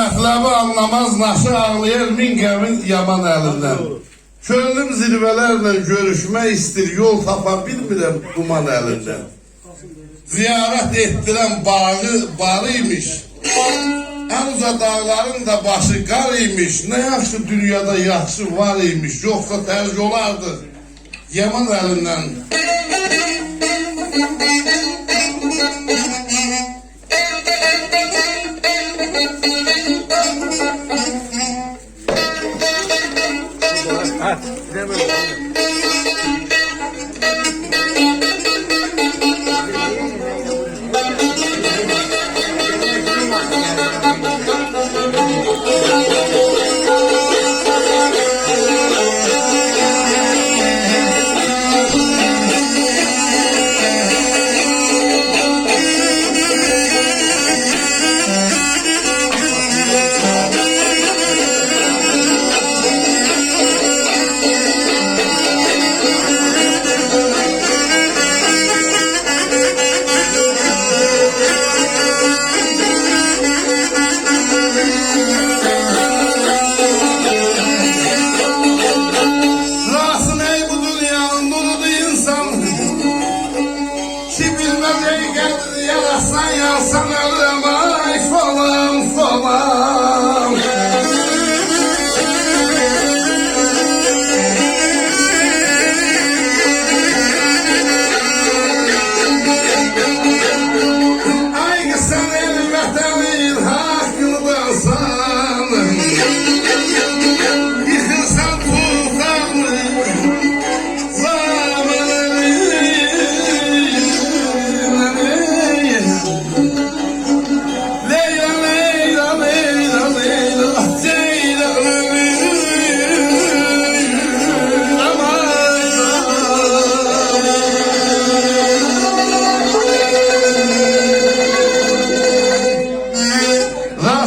məhləbi anlamaz, naşı ağlayır min qəmin yaman əlindən. Könlüm zirvələrlə görüşmək istir, yol tapa bilmirəm duman əlindən. Ziyarət etdirən barı imiş, ən uca dağların da başı qar imiş. Nə yaxşı dünyada yaxşı var imiş, yoxsa tərk olardı yaman əlindən.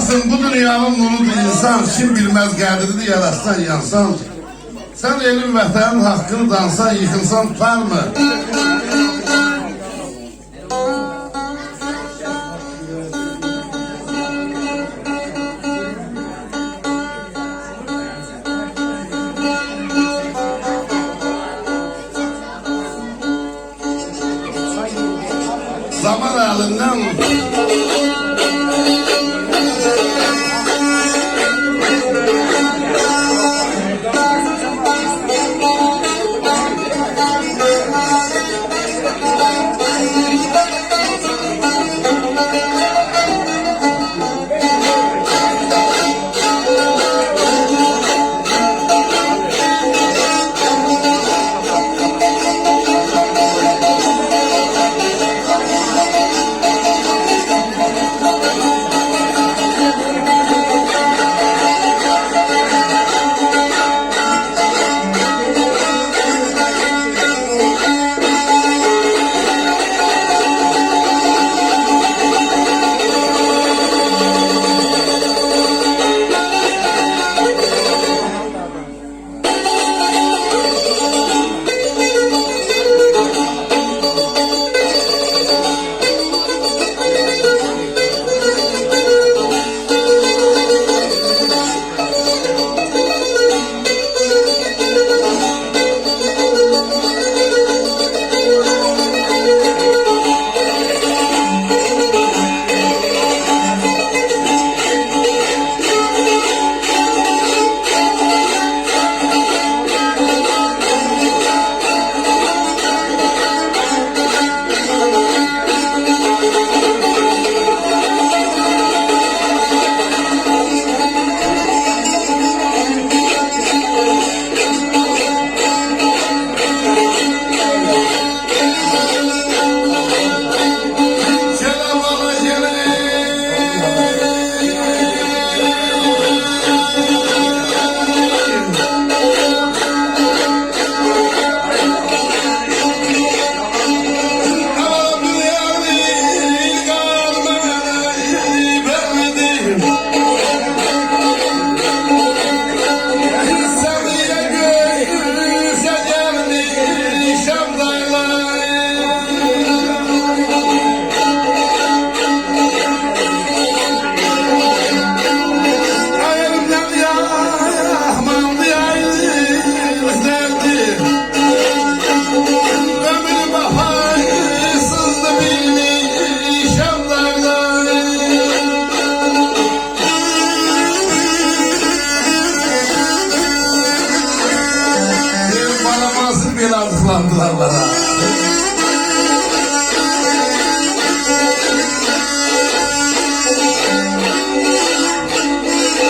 Olmasın bu dünyanın nurludur insan, kim bilmez qədrini yarastan yansan. Sen elin vətənin haqqını dansan, yıkılsan tutar mı? Zaman elinden adlandılar bana.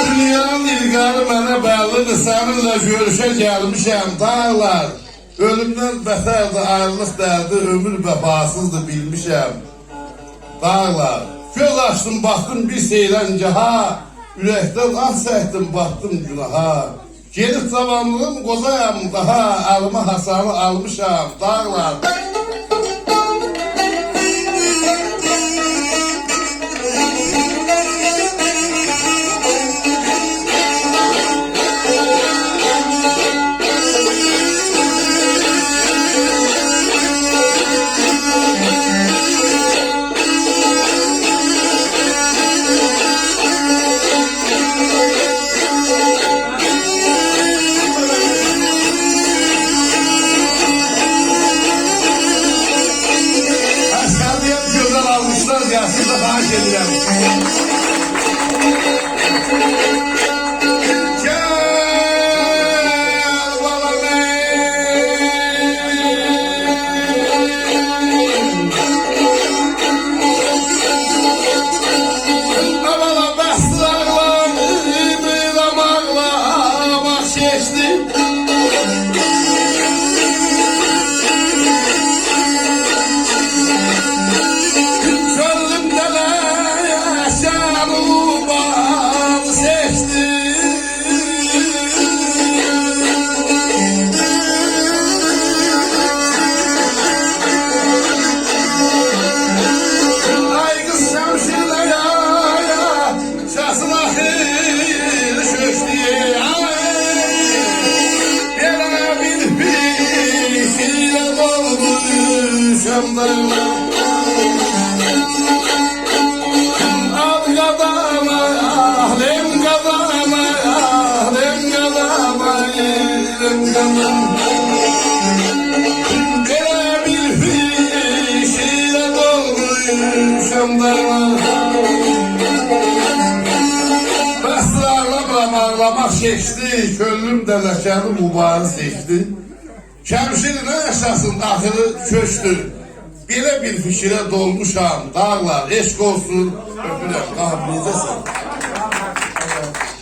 Dünyanın ilgarı mənə bəllidir, səninlə görüşə gəlmişəm dağlar. Ölümdən bətərdir, ayrılıq dərdi, ömür vəfasızdır bilmişəm dağlar. Göz açdım, baxdım bir seyrəngaha, ürəkdən ah çəkdim, batdım günaha. Gelip zamanlığım qozayam daha, əlimə hasarı almışam dağlar. Ağlamak seçti, könlüm dələşəni mübarı seçdi. Şəmşirin əsasında axırı köçdü. Belə bir fikirə dolmuşam, dağlar, eşq olsun, öpürəm, qahab necəsən?